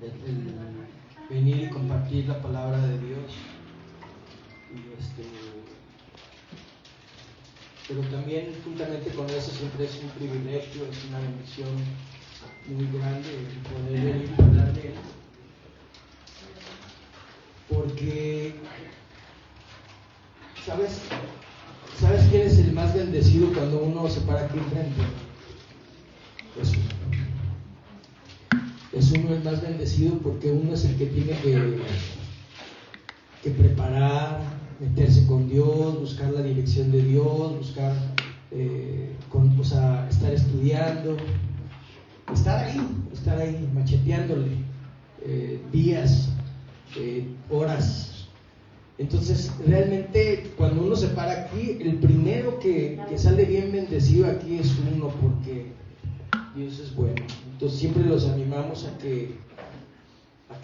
el venir y compartir la palabra de Dios. Pero también juntamente con eso siempre es un privilegio, es una bendición muy grande el poder venir y hablar de Él, porque ¿sabes quién es el más bendecido cuando uno se para aquí enfrente? Es uno el más bendecido, porque uno es el que tiene que preparar, meterse con Dios, buscar la dirección de Dios, buscar estar estudiando, estar ahí macheteándole días, horas. Entonces realmente cuando uno se para aquí, el primero que sale bien bendecido aquí es uno, porque Dios es bueno. Entonces siempre los animamos a que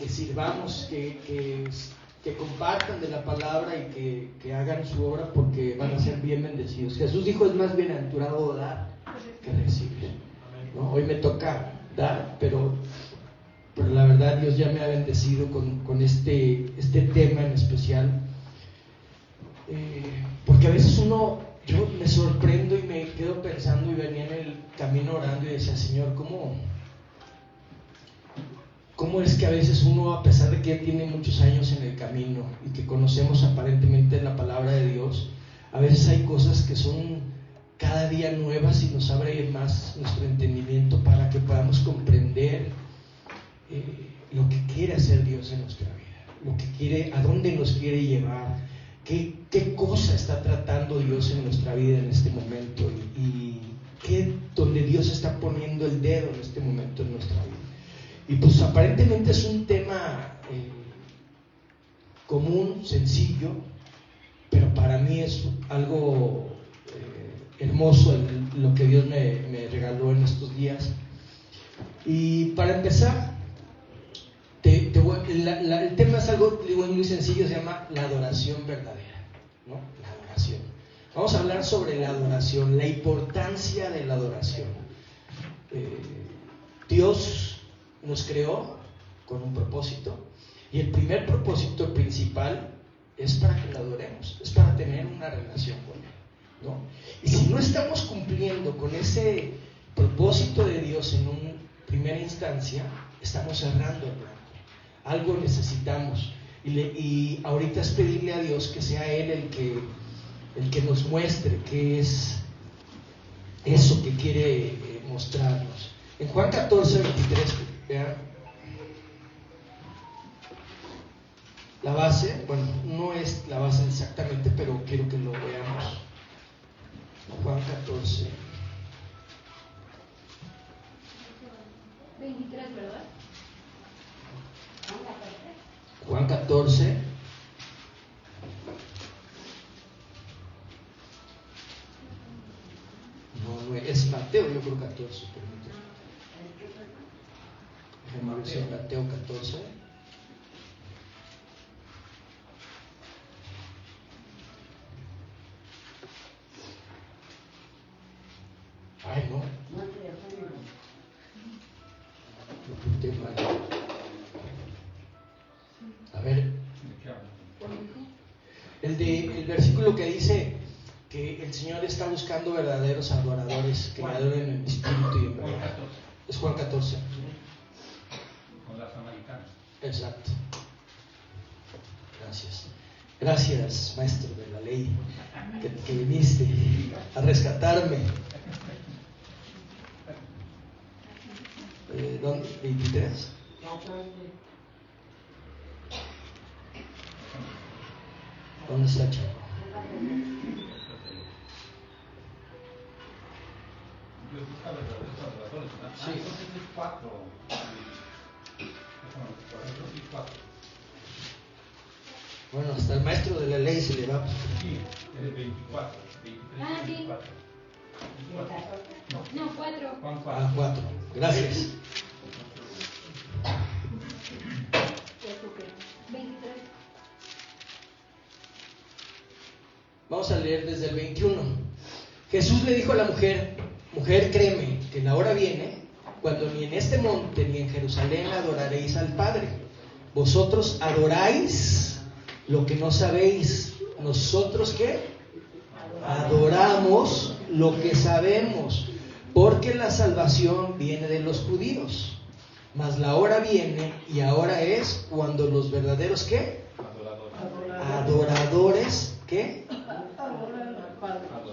sirvamos, que compartan de la palabra y que hagan su obra, porque van a ser bien bendecidos. Jesús dijo: es más bienaventurado dar que recibir, ¿no? Hoy me toca dar, pero la verdad Dios ya me ha bendecido con este tema en especial, porque a veces yo me sorprendo y me quedo pensando, y venía en el camino orando y decía: Señor, ¿cómo es que a veces uno, a pesar de que ya tiene muchos años en el camino y que conocemos aparentemente la palabra de Dios, a veces hay cosas que son cada día nuevas y nos abre más nuestro entendimiento para que podamos comprender lo que quiere hacer Dios en nuestra vida, a dónde nos quiere llevar, qué cosa está tratando Dios en nuestra vida en este momento, y donde Dios está poniendo el dedo en este momento en nuestra vida. Y pues aparentemente es un tema común, sencillo, pero para mí es algo hermoso lo que Dios me regaló en estos días. Y para empezar, el tema es algo, digo, muy sencillo, se llama la adoración verdadera, ¿no? La adoración. Vamos a hablar sobre la adoración, la importancia de la adoración. Dios nos creó con un propósito, y el primer propósito principal es para que lo adoremos, es para tener una relación con Él, ¿no? Y si no estamos cumpliendo con ese propósito de Dios en una primera instancia, estamos cerrando el blanco. Algo necesitamos, y ahorita es pedirle a Dios que sea Él el que nos muestre qué es eso que quiere mostrarnos. En Juan 14, 23, vean, la base, bueno, no es la base exactamente, pero quiero que lo veamos. Juan 14. 23, ¿verdad? Juan 14. No, es Mateo, yo creo 14, permíteme. Déjame ver si es Mateo 14. Ay, no. Lo apunté mal. A ver. El versículo que dice que el Señor está buscando verdaderos adoradores que le adoren en espíritu y en verdad. Es Juan 14. Con la samaritana. Exacto. Gracias, maestro de la ley, que viniste a rescatarme. ¿Dónde? 23. ¿Dónde está, chavo? Sí. Entonces es 4. Bueno, hasta el maestro de la ley se le va. Sí, es 24. 23, 24. No, 4. Ah, 4. Gracias. 23. Vamos a leer desde el 21. Jesús le dijo a la mujer: mujer, créeme que la hora viene cuando ni en este monte ni en Jerusalén adoraréis al Padre. Vosotros adoráis lo que no sabéis. Nosotros, ¿qué? Adoramos lo que sabemos, porque la salvación viene de los judíos. Mas la hora viene, y ahora es, cuando los verdaderos, ¿qué? Adoradores, ¿qué?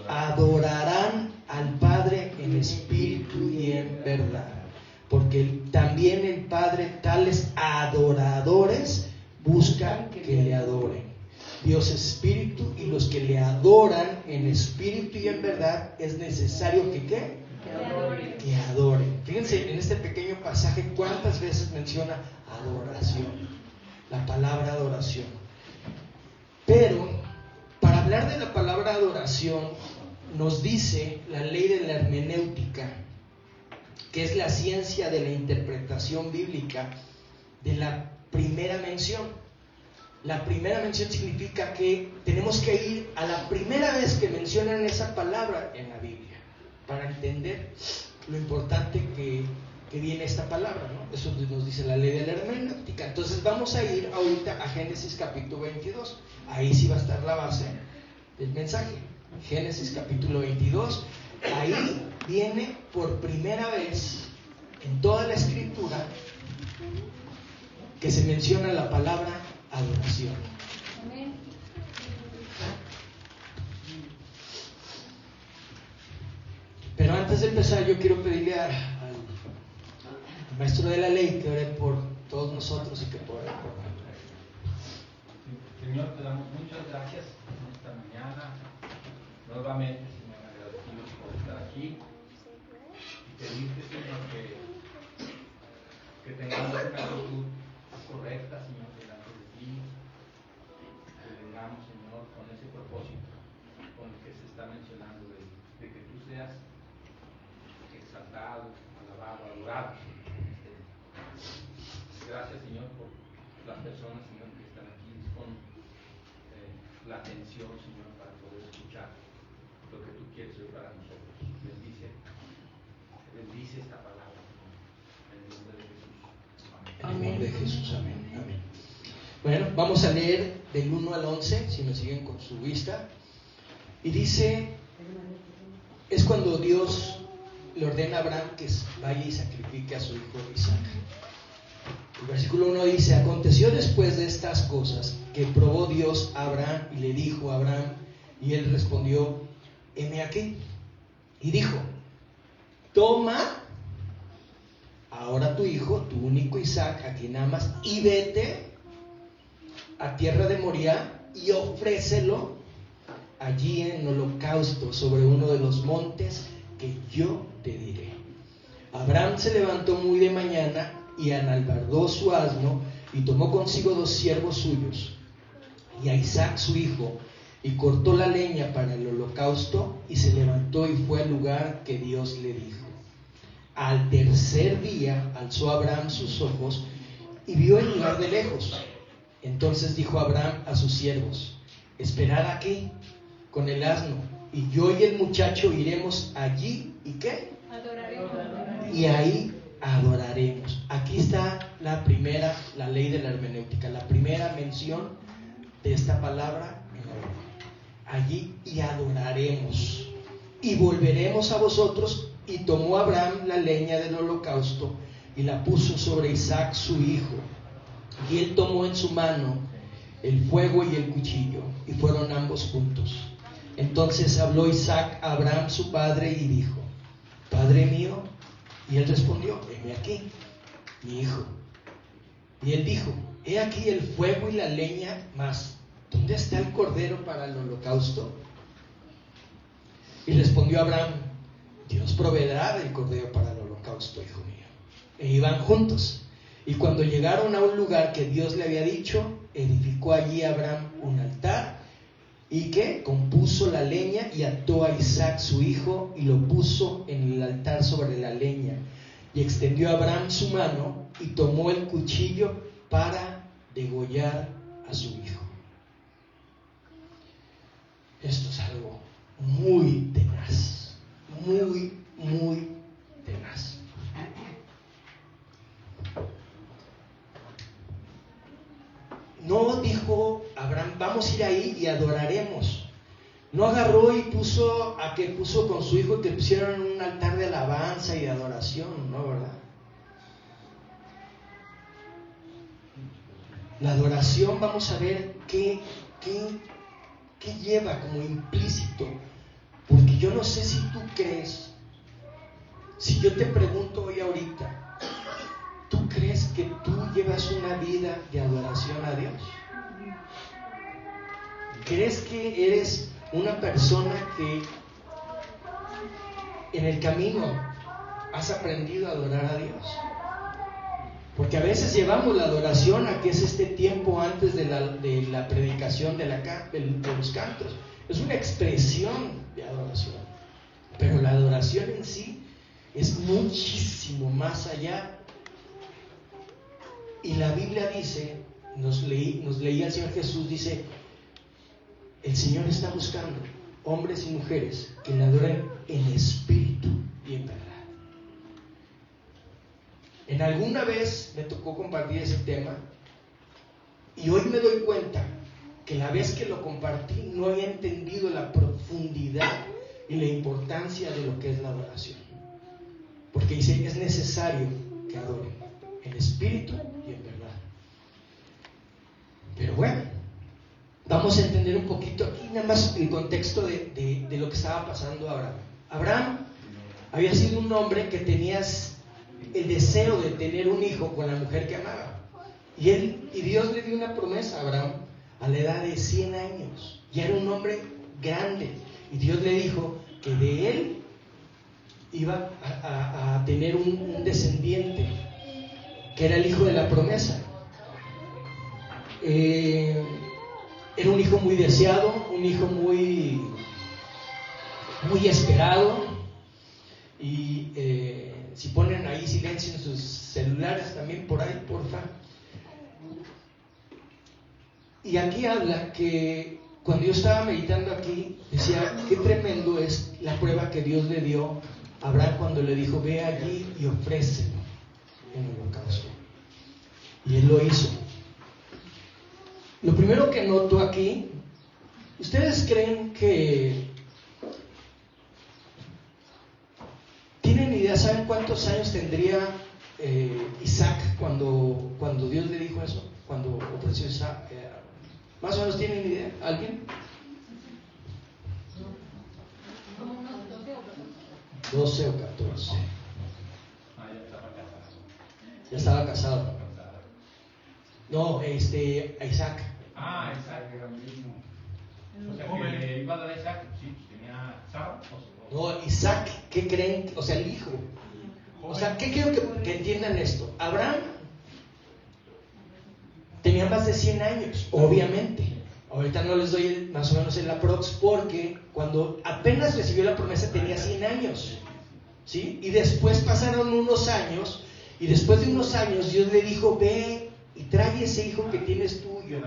Adorarán al Padre en espíritu y en verdad. Porque también el Padre tales adoradores buscan que le adoren. Dios es espíritu, y los que le adoran en espíritu y en verdad es necesario que ¿qué? Que adoren. Fíjense en este pequeño pasaje cuántas veces menciona adoración, la palabra adoración. Pero para hablar de la palabra adoración nos dice la ley de la hermenéutica, que es la ciencia de la interpretación bíblica, de la primera mención. La primera mención significa que tenemos que ir a la primera vez que mencionan esa palabra en la Biblia para entender lo importante que viene esta palabra, ¿no? Eso nos dice la ley de la hermenéutica. Entonces vamos a ir ahorita a Génesis capítulo 22. Ahí sí va a estar la base del mensaje. Génesis capítulo 22. Ahí viene por primera vez en toda la escritura que se menciona la palabra adoración. Amén. Pero antes de empezar, yo quiero pedirle al maestro de la ley que ore por todos nosotros y que ore por nosotros. Señor, te damos muchas gracias en esta mañana. Nuevamente, Señor, agradecidos por estar aquí y pedirte, Señor, que tengamos una actitud correcta, Señor, delante de ti, que vengamos, Señor, con ese propósito con el que se está mencionando de que tú seas exaltado, alabado, adorado. Gracias, Señor, por las personas, Señor, que están aquí con la atención, Señor, para poder escuchar lo que tú quieres hoy para nosotros. Bendice esta palabra, Señor, en el nombre de Jesús. Amén. En el nombre de Jesús, amén. Amén. Bueno, vamos a leer del 1 al 11, si me siguen con su vista. Y dice, es cuando Dios le ordena a Abraham que vaya y sacrifique a su hijo Isaac. El versículo 1 dice, aconteció después de estas cosas que probó Dios a Abraham y le dijo a Abraham, y él respondió, heme aquí. Y dijo, toma ahora tu hijo, tu único Isaac, a quien amas, y vete a tierra de Moriah y ofrécelo allí en holocausto sobre uno de los montes que yo te diré. Abraham se levantó muy de mañana y enalbardó su asno y tomó consigo 2 siervos suyos y a Isaac su hijo, y cortó la leña para el holocausto y se levantó y fue al lugar que Dios le dijo. Al tercer día alzó Abraham sus ojos y vio el lugar de lejos. Entonces dijo Abraham a sus siervos, esperad aquí con el asno, y yo y el muchacho iremos allí, ¿y qué? Adoraremos. Y ahí adoraremos. Aquí está la ley de la hermenéutica, la primera mención de esta palabra en la Biblia. Allí y adoraremos, y volveremos a vosotros. Y tomó Abraham la leña del holocausto y la puso sobre Isaac su hijo, y él tomó en su mano el fuego y el cuchillo, y fueron ambos juntos. Entonces habló Isaac a Abraham su padre y dijo, Padre mío. Y él respondió, heme aquí, mi hijo. Y él dijo, he aquí el fuego y la leña, mas ¿dónde está el cordero para el holocausto? Y respondió Abraham, Dios proveerá del cordero para el holocausto, hijo mío. E iban juntos. Y cuando llegaron a un lugar que Dios le había dicho, edificó allí Abraham un altar, y que compuso la leña y ató a Isaac su hijo y lo puso en el altar sobre la leña. Y extendió Abraham su mano y tomó el cuchillo para degollar a su hijo. Esto es algo muy tenaz, muy tenaz. dijo Abraham, vamos a ir ahí y adoraremos. No agarró y puso con su hijo que pusieron un altar de alabanza y de adoración, ¿no, verdad? La adoración, vamos a ver qué lleva como implícito. Porque yo no sé si tú crees, si yo te pregunto hoy ahorita, ¿tú crees que tú llevas una vida de adoración a Dios? ¿Crees que eres una persona que en el camino has aprendido a adorar a Dios? Porque a veces llevamos la adoración a que es este tiempo antes de la predicación de los cantos. Es una expresión de adoración, pero la adoración en sí es muchísimo más allá. Y la Biblia dice, nos leía el Señor Jesús, dice, el Señor está buscando hombres y mujeres que le adoren en espíritu y en verdad. En alguna vez me tocó compartir ese tema y hoy me doy cuenta que la vez que lo compartí no había entendido la profundidad y la importancia de lo que es la adoración. Porque dice, es necesario que adoren en espíritu y en verdad. Pero bueno, vamos a entender un poquito aquí nada más el contexto de lo que estaba pasando a Abraham. Abraham había sido un hombre que tenía el deseo de tener un hijo con la mujer que amaba. Y Dios le dio una promesa a Abraham a la edad de 100 años. Ya era un hombre grande. Y Dios le dijo que de él iba a tener un descendiente, que era el hijo de la promesa. Era un hijo muy deseado, un hijo muy esperado. Y si ponen ahí silencio en sus celulares también por ahí, porfa. Y aquí habla que cuando yo estaba meditando aquí, decía, qué tremendo es la prueba que Dios le dio a Abraham cuando le dijo, ve allí y ofrécelo en holocausto. Y él lo hizo. Lo primero que noto aquí, ¿ustedes creen que tienen idea, saben cuántos años tendría Isaac cuando Dios le dijo eso? Cuando ofreció Isaac, ¿más o menos tienen idea? ¿Alguien? 12 o 14. Ya estaba casado. No, Isaac. Isaac era el mismo. O sea, que le iba a dar a Isaac, sí, tenía Sara. No, Isaac, ¿qué creen? O sea, el hijo. O sea, ¿qué quiero que entiendan esto? Abraham tenía más de 100 años, obviamente. Ahorita no les doy más o menos el aprox porque cuando apenas recibió la promesa tenía 100 años, ¿sí? Y después pasaron unos años y después de unos años Dios le dijo, ve y trae ese hijo que tienes tuyo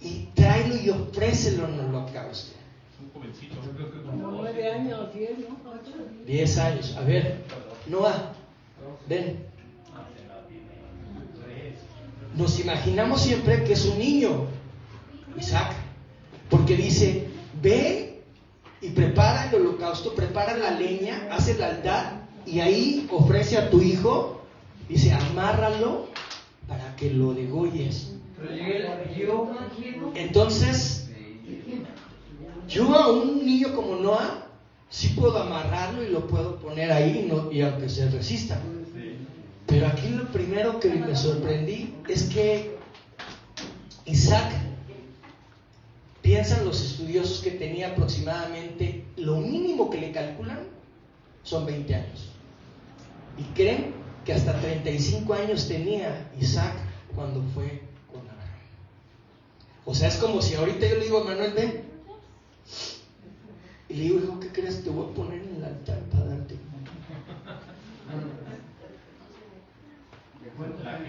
y tráelo y ofrécelo en holocausto. Un jovencito, yo creo que como 9 años, 10, ¿no? 10 años. A ver, Noah, ven. Nos imaginamos siempre que es un niño, Isaac, porque dice, ve y prepara el holocausto, prepara la leña, hace el altar y ahí ofrece a tu hijo, dice, amárralo para que lo degolles. Entonces, yo a un niño como Noah sí puedo amarrarlo y lo puedo poner ahí y aunque se resista. Pero aquí lo primero que me sorprendí es que Isaac, piensan los estudiosos que tenía aproximadamente, lo mínimo que le calculan son 20 años. Y creen que hasta 35 años tenía Isaac cuando fue con Abraham. O sea, es como si ahorita yo le digo a Manuel, ven. Y le digo, hijo, ¿qué crees? Te voy a poner en el altar para darte.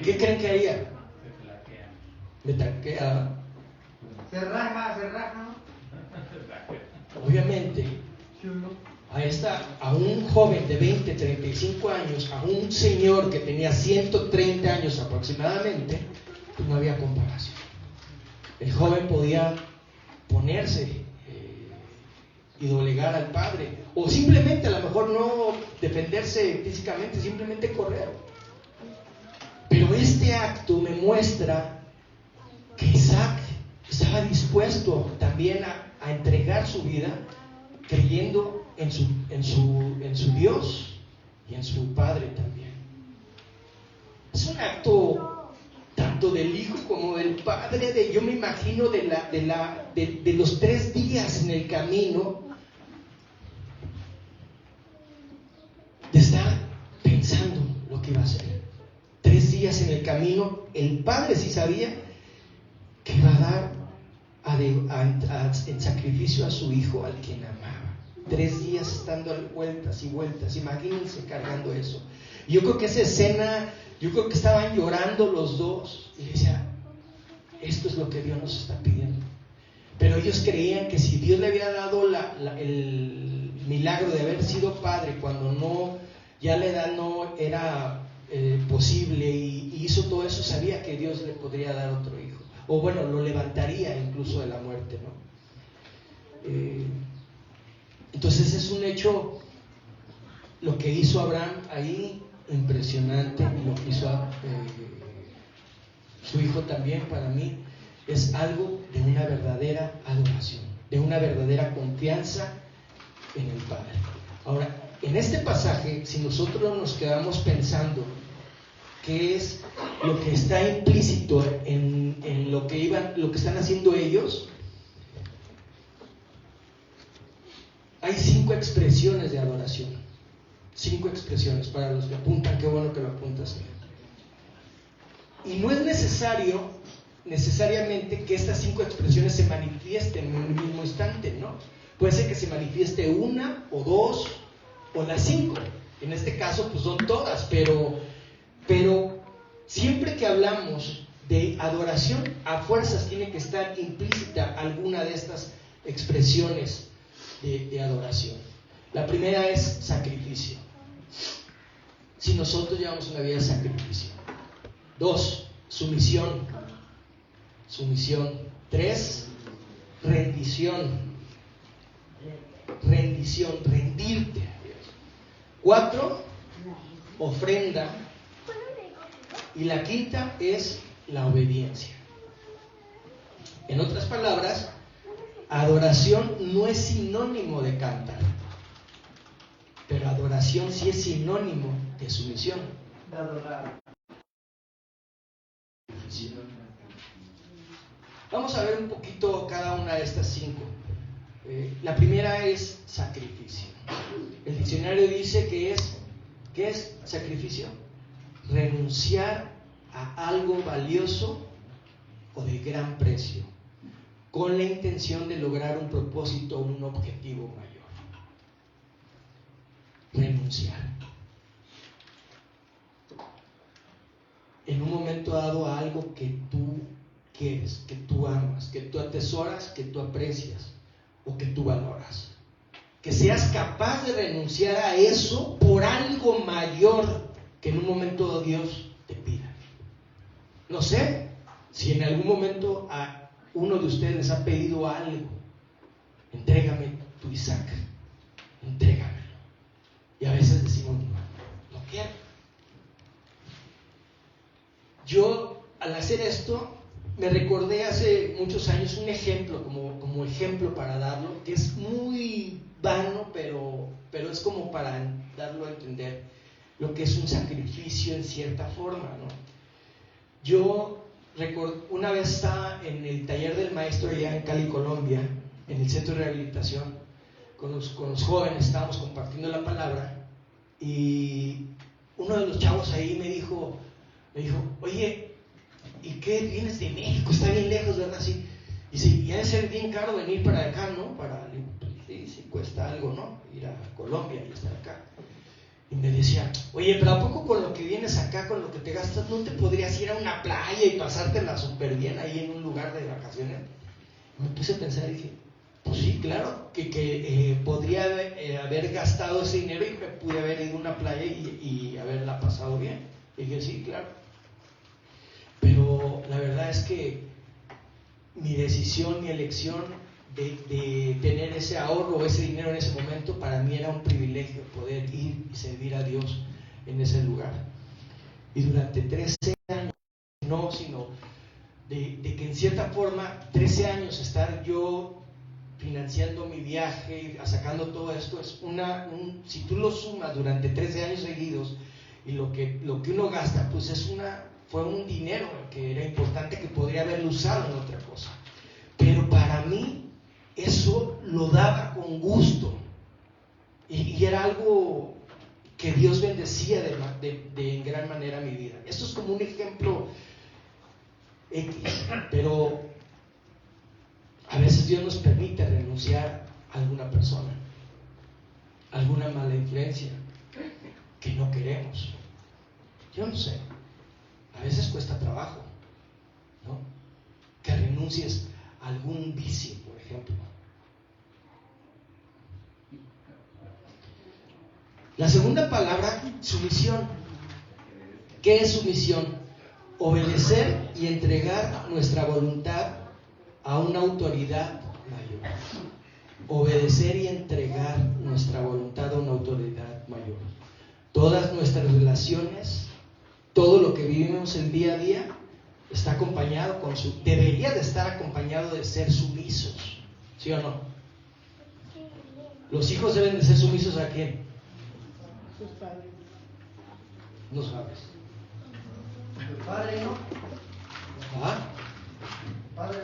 ¿Qué creen que haría? Me taquea. Se raja. Obviamente, a un joven de 20, 35 años, a un señor que tenía 130 años aproximadamente, pues no había comparación. El joven podía ponerse y doblegar al padre, o simplemente a lo mejor no defenderse físicamente, simplemente correr. Pero este acto me muestra que Isaac estaba dispuesto también a entregar su vida creyendo en su Dios y en su padre también. Es un acto tanto del hijo como del padre. Yo me imagino de los 3 días en el camino, de estar pensando lo que iba a hacer. 3 días en el camino, el padre sí sabía que iba a dar en sacrificio a su hijo, al quien amaba. 3 días estando vueltas y vueltas, imagínense cargando eso. Yo creo que esa escena, yo creo que estaban llorando los dos y decía, esto es lo que Dios nos está pidiendo. Pero ellos creían que si Dios le había dado el milagro de haber sido padre cuando no, ya la edad no era posible, y hizo todo eso, sabía que Dios le podría dar otro hijo, o bueno, lo levantaría incluso de la muerte, ¿no? Entonces es un hecho lo que hizo Abraham ahí, impresionante, y lo que hizo su hijo también. Para mí es algo de una verdadera adoración, de una verdadera confianza en el Padre. Ahora, en este pasaje, si nosotros nos quedamos pensando qué es lo que está implícito en lo que están haciendo ellos, hay 5 expresiones de adoración. 5 expresiones. Para los que apuntan, qué bueno que lo apuntas. Y no es necesariamente que estas 5 expresiones se manifiesten en un mismo instante, ¿no? Puede ser que se manifieste 1 o 2 o las 5. En este caso pues son todas, pero siempre que hablamos de adoración, a fuerzas tiene que estar implícita alguna de estas expresiones de adoración. La primera es sacrificio. Si nosotros llevamos una vida de sacrificio. 2, sumisión. 3, rendición. Rendirte a Dios. 4, ofrenda. Y la 5ª es la obediencia. En otras palabras, adoración no es sinónimo de cantar, pero adoración sí es sinónimo de sumisión. De adorar. Vamos a ver un poquito cada una de estas 5. La primera es sacrificio. El diccionario dice que ¿qué es sacrificio? Renunciar a algo valioso o de gran precio, con la intención de lograr un propósito o un objetivo mayor. Renunciar. En un momento dado a algo que tú quieres, que tú amas, que tú atesoras, que tú aprecias o que tú valoras. Que seas capaz de renunciar a eso por algo mayor que en un momento dado Dios te pida. No sé si en algún momento a uno de ustedes les ha pedido algo. Entrégame tu Isaac, entrégamelo. Y a veces decimos, no quiero. Yo, al hacer esto, me recordé hace muchos años un ejemplo, como ejemplo para darlo, que es muy vano, pero es como para darlo a entender lo que es un sacrificio en cierta forma, ¿no? Yo recuerdo, una vez estaba en el taller del maestro allá en Cali, Colombia, en el centro de rehabilitación, con los jóvenes, estábamos compartiendo la palabra, y uno de los chavos ahí me dijo, oye, ¿y qué? Vienes de México, está bien lejos, ¿verdad? Sí. Y sí, ya debe ser bien caro venir para acá, ¿no? Sí, cuesta algo, ¿no? Ir a Colombia y estar acá. Y me decía, oye, pero ¿a poco con lo que vienes acá, con lo que te gastas, no te podrías ir a una playa y pasártela súper bien ahí en un lugar de vacaciones? Me puse a pensar y dije, pues sí, claro, que podría haber gastado ese dinero y me pude haber ido a una playa y haberla pasado bien. Y dije, sí, claro. Pero la verdad es que mi decisión, mi elección de tener ese ahorro o ese dinero en ese momento, para mí era un privilegio poder ir y servir a Dios en ese lugar. Y durante 13 años, no, sino de que en cierta forma, 13 años estar yo financiando mi viaje, sacando todo esto, es si tú lo sumas durante 13 años seguidos, y lo que uno gasta, pues fue un dinero que era importante, que podría haberlo usado en otra cosa. Pero para mí, eso lo daba con gusto, y era algo que Dios bendecía de gran manera mi vida. Esto es como un ejemplo X, pero a veces Dios nos permite renunciar a alguna persona, a alguna mala influencia que no queremos. Yo no sé, a veces cuesta trabajo, ¿no? Que renuncies a algún vicio, por ejemplo. La segunda palabra, sumisión. ¿Qué es sumisión? Obedecer y entregar nuestra voluntad a una autoridad mayor. Obedecer y entregar nuestra voluntad a una autoridad mayor. Todas nuestras relaciones, todo lo que vivimos el día a día, está acompañado debería de estar acompañado de ser sumisos, ¿sí o no? Los hijos deben de ser sumisos ¿a quién? Sus padres. No sabes. El padre, ¿no? ¿Ah? Padre.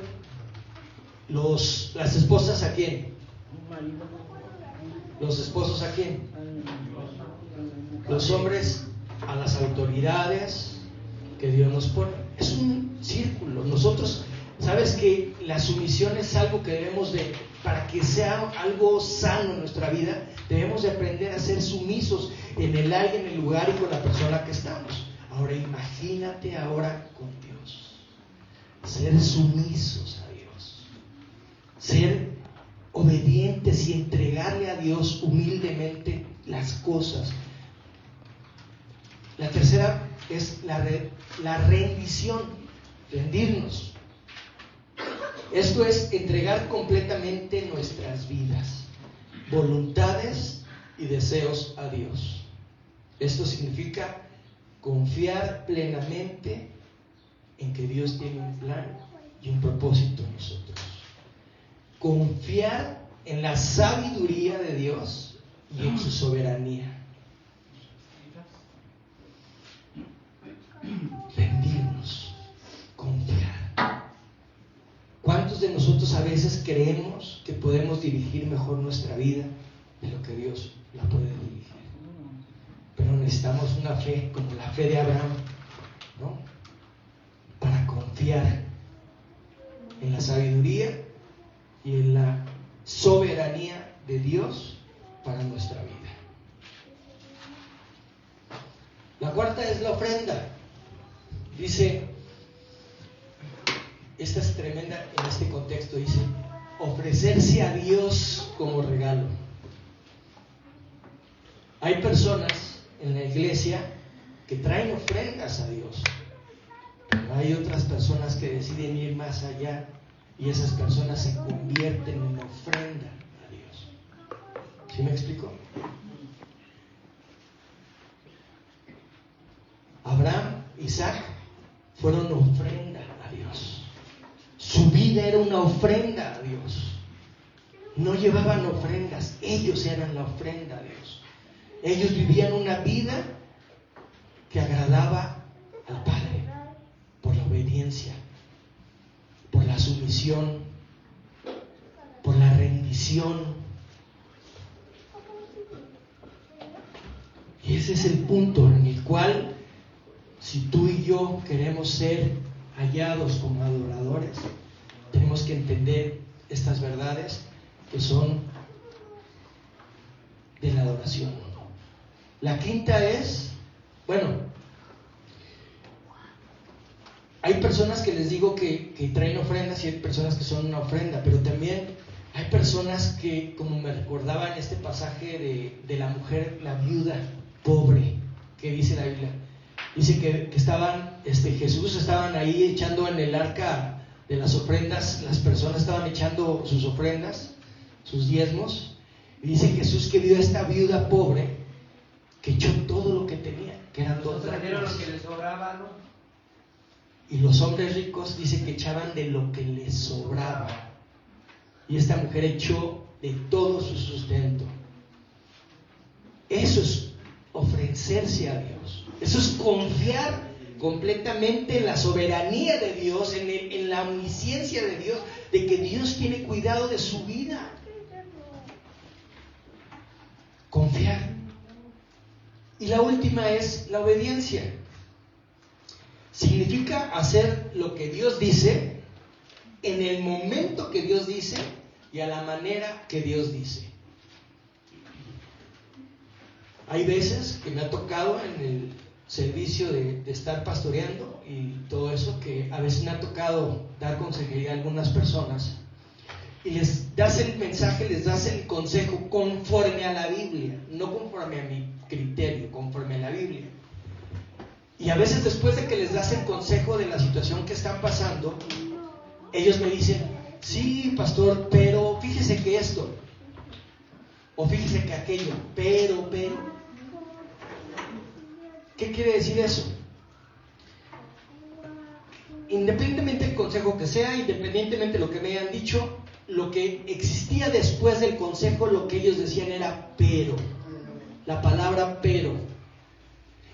Las esposas ¿a quién? Un marido. Los esposos ¿a quién? Los hombres a las autoridades que Dios nos pone. Es un círculo. Nosotros, sabes que la sumisión es algo que debemos para que sea algo sano en nuestra vida, debemos de aprender a ser sumisos en el área, en el lugar y con la persona que estamos. Ahora imagínate ahora con Dios. Ser sumisos a Dios. Ser obedientes y entregarle a Dios humildemente las cosas. La tercera es la rendición, rendirnos. Esto es entregar completamente nuestras vidas, voluntades y deseos a Dios. Esto significa confiar plenamente en que Dios tiene un plan y un propósito en nosotros. Confiar en la sabiduría de Dios y en su soberanía. Rendirnos, confiar. ¿Cuántos de nosotros a veces creemos que podemos dirigir mejor nuestra vida de lo que Dios la puede dirigir? Pero necesitamos una fe como la fe de Abraham, ¿no? Para confiar en la sabiduría y en la soberanía de Dios para nuestra vida. La cuarta es la ofrenda. Dice, esta es tremenda en este contexto, dice, ofrecerse a Dios como regalo. Hay personas en la iglesia que traen ofrendas a Dios, pero hay otras personas que deciden ir más allá y esas personas se convierten en ofrenda a Dios. ¿Sí me explico? Abraham, Isaac fueron ofrenda a Dios. Su vida era una ofrenda a Dios. No llevaban ofrendas, ellos eran la ofrenda a Dios. Ellos vivían una vida que agradaba al Padre por la obediencia, por la sumisión, por la rendición. Y ese es el punto en el cual, si tú y yo queremos ser hallados como adoradores, tenemos que entender estas verdades que son de la adoración. La quinta es, hay personas que les digo que traen ofrendas y hay personas que son una ofrenda, pero también hay personas que, como me recordaba en este pasaje de la mujer, la viuda pobre, que dice la Biblia, dice que estaban, Jesús estaban ahí echando en el arca de las ofrendas, las personas estaban echando sus ofrendas, sus diezmos, y dice Jesús que vio a esta viuda pobre que echó todo lo que tenía, que eran 2 trajeron dracmas. lo que les sobraba, ¿no? Y los hombres ricos dice que echaban de lo que les sobraba. Y esta mujer echó de todo su sustento. Eso es ofrecerse a Dios. Eso es confiar completamente en la soberanía de Dios, en la omnisciencia de Dios, de que Dios tiene cuidado de su vida. Confiar. Y la última es la obediencia. Significa hacer lo que Dios dice, en el momento que Dios dice y a la manera que Dios dice. Hay veces que me ha tocado en el servicio de estar pastoreando y todo eso, que a veces me ha tocado dar consejería a algunas personas y les das el mensaje, les das el consejo conforme a la Biblia, no conforme a mi criterio, conforme a la Biblia. Y a veces después de que les das el consejo de la situación que están pasando, ellos me dicen: sí, pastor, pero fíjese que esto, o fíjese que aquello, pero. ¿Qué quiere decir eso? Independientemente del consejo que sea, independientemente de lo que me hayan dicho, lo que existía después del consejo, lo que ellos decían era pero. La palabra pero.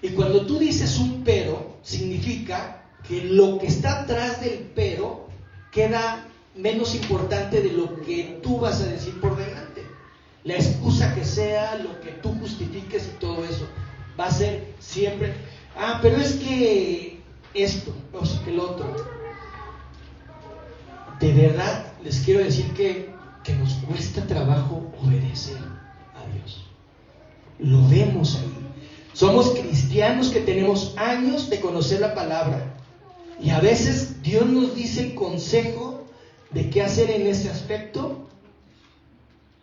Y cuando tú dices un pero, significa que lo que está atrás del pero queda menos importante de lo que tú vas a decir por delante. La excusa que sea, lo que tú justifiques y todo eso, va a ser siempre: pero es que esto, o sea, que el otro. De verdad les quiero decir que nos cuesta trabajo obedecer a Dios. Lo vemos ahí. Somos cristianos que tenemos años de conocer la palabra y a veces Dios nos dice el consejo de qué hacer en ese aspecto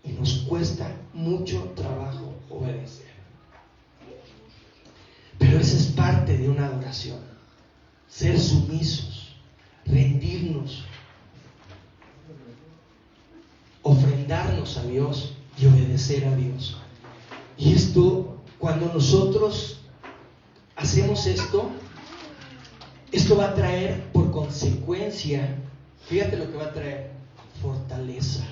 y nos cuesta mucho trabajo obedecer. Pero esa es parte de una adoración: ser sumisos, rendirnos, ofrendarnos a Dios y obedecer a Dios. Y esto, cuando nosotros hacemos esto va a traer por consecuencia, fíjate lo que va a traer: fortaleza.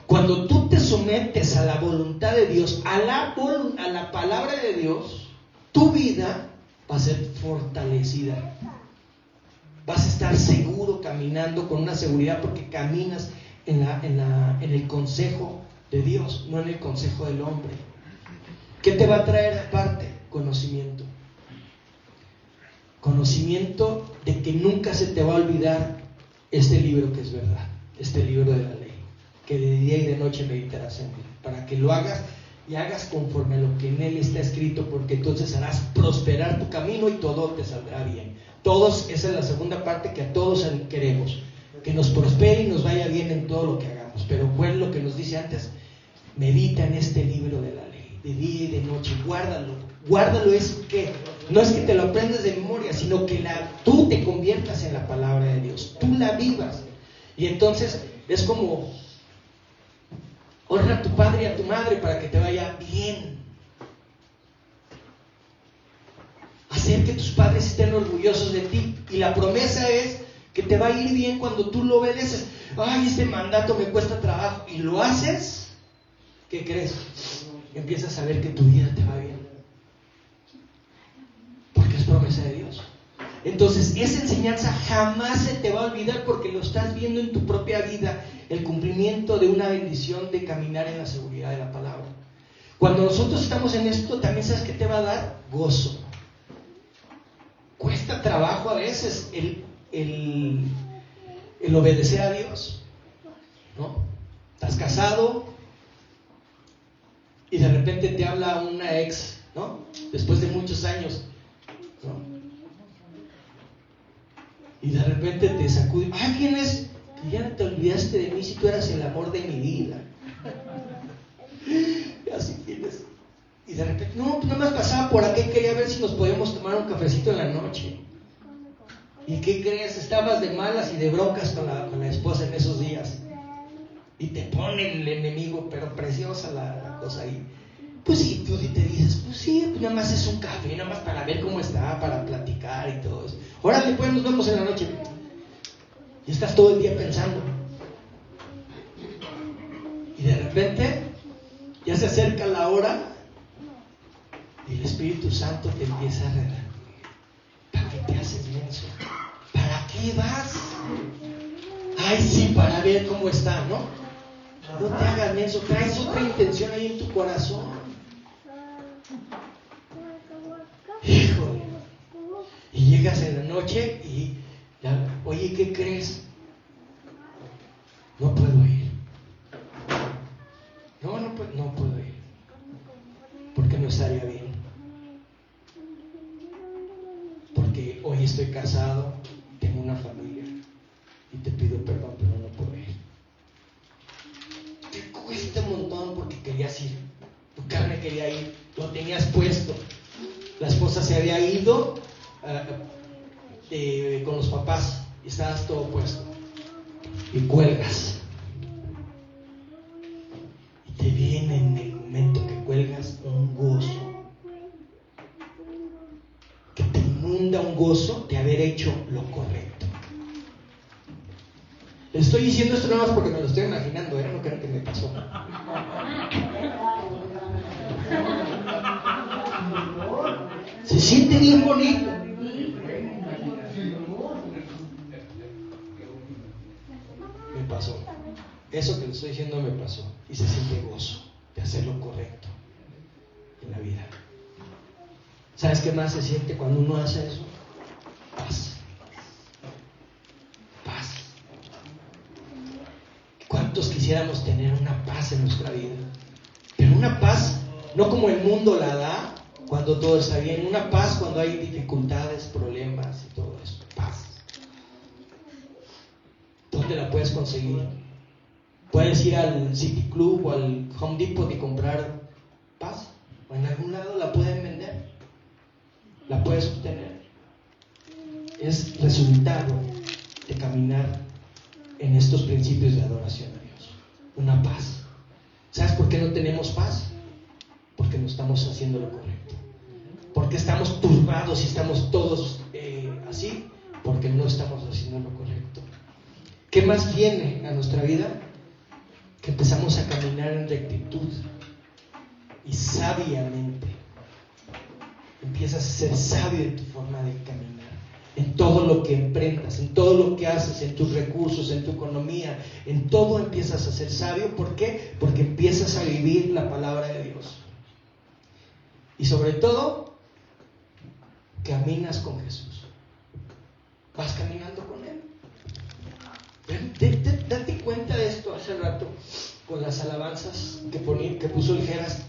Cuando tú te sometes a la voluntad de Dios, a la palabra de Dios, tu vida va a ser fortalecida. Vas a estar seguro caminando con una seguridad porque caminas en el consejo de Dios, no en el consejo del hombre. ¿Qué te va a traer aparte? Conocimiento. Conocimiento de que nunca se te va a olvidar este libro que es verdad, este libro de la ley, que de día y de noche meditarás en él, para que lo hagas y hagas conforme a lo que en él está escrito, porque entonces harás prosperar tu camino y todo te saldrá bien. Todos, esa es la segunda parte que a todos queremos, que nos prospere y nos vaya bien en todo lo que hagamos. Pero ¿cuál es lo que nos dice antes? Medita en este libro de la ley, de día y de noche, guárdalo. Es que no es que te lo aprendas de memoria, sino que tú te conviertas en la palabra de Dios, tú la vivas. Y entonces es como: honra a tu padre y a tu madre para que te vaya bien. Hacer que tus padres estén orgullosos de ti. Y la promesa es que te va a ir bien cuando tú lo obedeces. Este mandato me cuesta trabajo. Y lo haces, ¿qué crees? Empiezas a ver que tu vida te va bien. Porque es promesa de Dios. Entonces, esa enseñanza jamás se te va a olvidar porque lo estás viendo en tu propia vida, el cumplimiento de una bendición de caminar en la seguridad de la palabra. Cuando nosotros estamos en esto, también ¿sabes qué te va a dar? Gozo. Cuesta trabajo a veces el obedecer a Dios, ¿no? Estás casado y de repente te habla una ex, ¿no? Después de muchos años, ¿no? Y de repente te sacude: ¿quién es? Que ya no te olvidaste de mí si tú eras el amor de mi vida. Y así tienes. Y de repente, no, pues nada más pasaba por aquí, quería ver si nos podíamos tomar un cafecito en la noche. ¿Y qué crees? Estabas de malas y de broncas con la esposa en esos días. Y te pone el enemigo, pero preciosa la cosa ahí. Pues sí, tú te dices, pues sí, pues nada más es un café, nada más para ver cómo está, para platicar y todo eso. Órale, pues nos vemos en la noche. Y estás todo el día pensando. Y de repente ya se acerca la hora y el Espíritu Santo te empieza a regar. ¿Para qué te haces menso? ¿Para qué vas? Ay, sí, para ver cómo está, ¿no? No te hagas menso, traes otra intención ahí en tu corazón. Híjole. Y llegas en la noche y, oye, ¿qué crees? No puedo ir. No puedo ir. Porque no estaría bien. Porque hoy estoy casado, tengo una familia y te pido perdón, pero no puedo ir. Te cuesta un montón porque querías ir. Tu carne quería ir, lo tenías puesto. La esposa se había ido con los papás y estabas todo puesto. Y cuelgas. Y te viene en el momento que cuelgas un gozo. Que te inunda un gozo de haber hecho lo correcto. Les estoy diciendo esto nada más porque me lo estoy imaginando, no creo que me pasó. Se siente bien bonito. Me pasó. Eso que les estoy diciendo me pasó. Y se siente gozo de hacer lo correcto en la vida. ¿Sabes qué más se siente cuando uno hace eso? Paz. Paz. ¿Cuántos quisiéramos tener una paz en nuestra vida? Pero una paz no como el mundo la da cuando todo está bien. Una paz cuando hay dificultades, problemas y todo eso. Paz. ¿Dónde la puedes conseguir? Puedes ir al City Club o al Home Depot y comprar paz. O en algún lado la pueden vender. La puedes obtener. Es resultado de caminar en estos principios de adoración a Dios. Una paz. ¿Sabes por qué no tenemos paz? Porque no estamos haciendo lo correcto. Porque estamos turbados y estamos todos así. Porque no estamos haciendo lo correcto. ¿Qué más viene a nuestra vida? Que empezamos a caminar en rectitud y sabiamente. Empiezas a ser sabio en tu forma de caminar, en todo lo que emprendas, en todo lo que haces, en tus recursos, en tu economía, en todo empiezas a ser sabio. ¿Por qué? Porque empiezas a vivir la palabra de Dios. Y sobre todo, caminas con Jesús. Vas caminando con Él. Date cuenta de esto hace rato con las alabanzas que puso el Geras.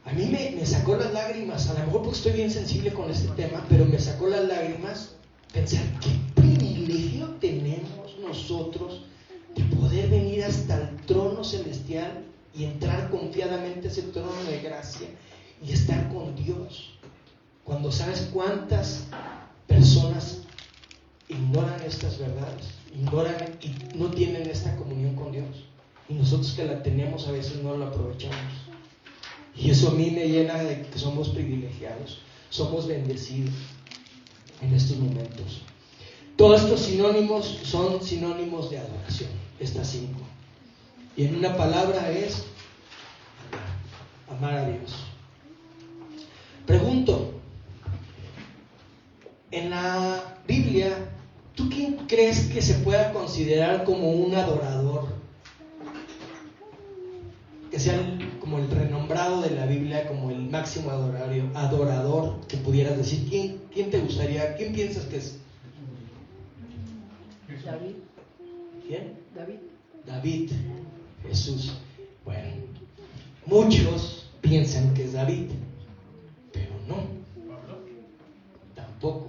A mí me sacó las lágrimas, a lo mejor porque estoy bien sensible con este tema, pero me sacó las lágrimas pensar qué privilegio tenemos nosotros de poder venir hasta el trono celestial y entrar confiadamente a ese trono de gracia y estar con Dios. Cuando sabes cuántas personas ignoran estas verdades, ignoran y no tienen esta comunión con Dios, y nosotros que la tenemos a veces no la aprovechamos. Y eso a mí me llena de que somos privilegiados, somos bendecidos en estos momentos. Todos estos sinónimos son sinónimos de adoración, estas 5. Y en una palabra es amar a Dios. Pregunto, en la Biblia, ¿tú quién crees que se pueda considerar como un adorador? Que sea como el renombrado de la Biblia, como el máximo adorador que pudieras decir. ¿Quién te gustaría? ¿Quién piensas que es? David. ¿Quién? David. Jesús. Bueno, muchos piensan que es David, pero no. Tampoco.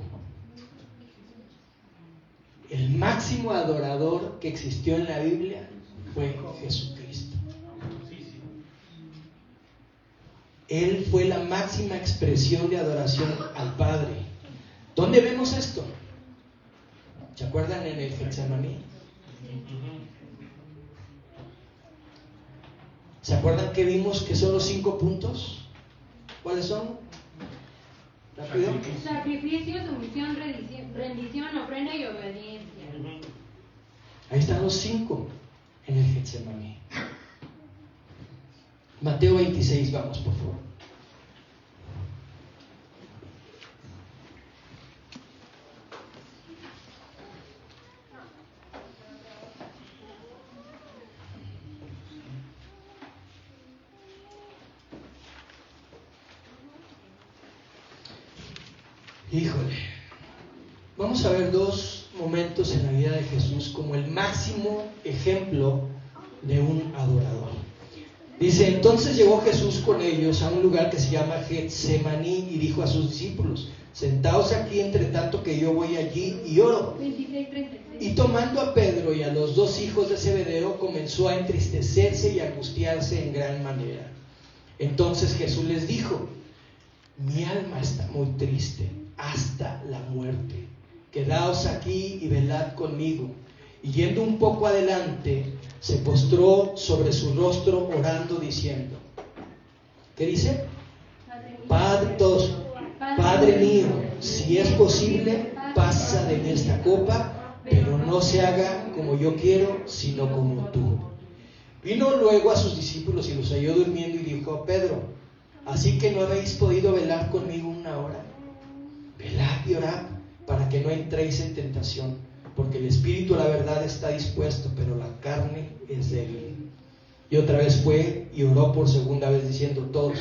El máximo adorador que existió en la Biblia fue Jesucristo. Él fue la máxima expresión de adoración al Padre. ¿Dónde vemos esto? ¿Se acuerdan en el Getsemaní? ¿Se acuerdan que vimos que son los 5 puntos? ¿Cuáles son? ¿Rápido? Sacrificio, sumisión, rendición, ofrenda y obediencia. Ahí están los 5 en el Getsemaní. Mateo 26, vamos por favor. Híjole, vamos a ver 2 momentos en la vida de Jesús como el máximo ejemplo de un adorador. Dice, entonces llegó Jesús con ellos a un lugar que se llama Getsemaní y dijo a sus discípulos, sentaos aquí entre tanto que yo voy allí y oro. 26:36. Y tomando a Pedro y a los 2 hijos de Zebedeo, comenzó a entristecerse y a angustiarse en gran manera. Entonces Jesús les dijo, mi alma está muy triste hasta la muerte. Quedaos aquí y velad conmigo. Y yendo un poco adelante, se postró sobre su rostro orando diciendo, ¿qué dice? Padre mío, si es posible, pasa de mí esta copa, pero no se haga como yo quiero, sino como tú. Vino luego a sus discípulos y los halló durmiendo y dijo a Pedro, ¿así que no habéis podido velar conmigo 1 hora? Velad y orad para que no entréis en tentación, porque el espíritu, la verdad, está dispuesto, pero la carne es débil. Y otra vez fue y oró por segunda vez diciendo todos,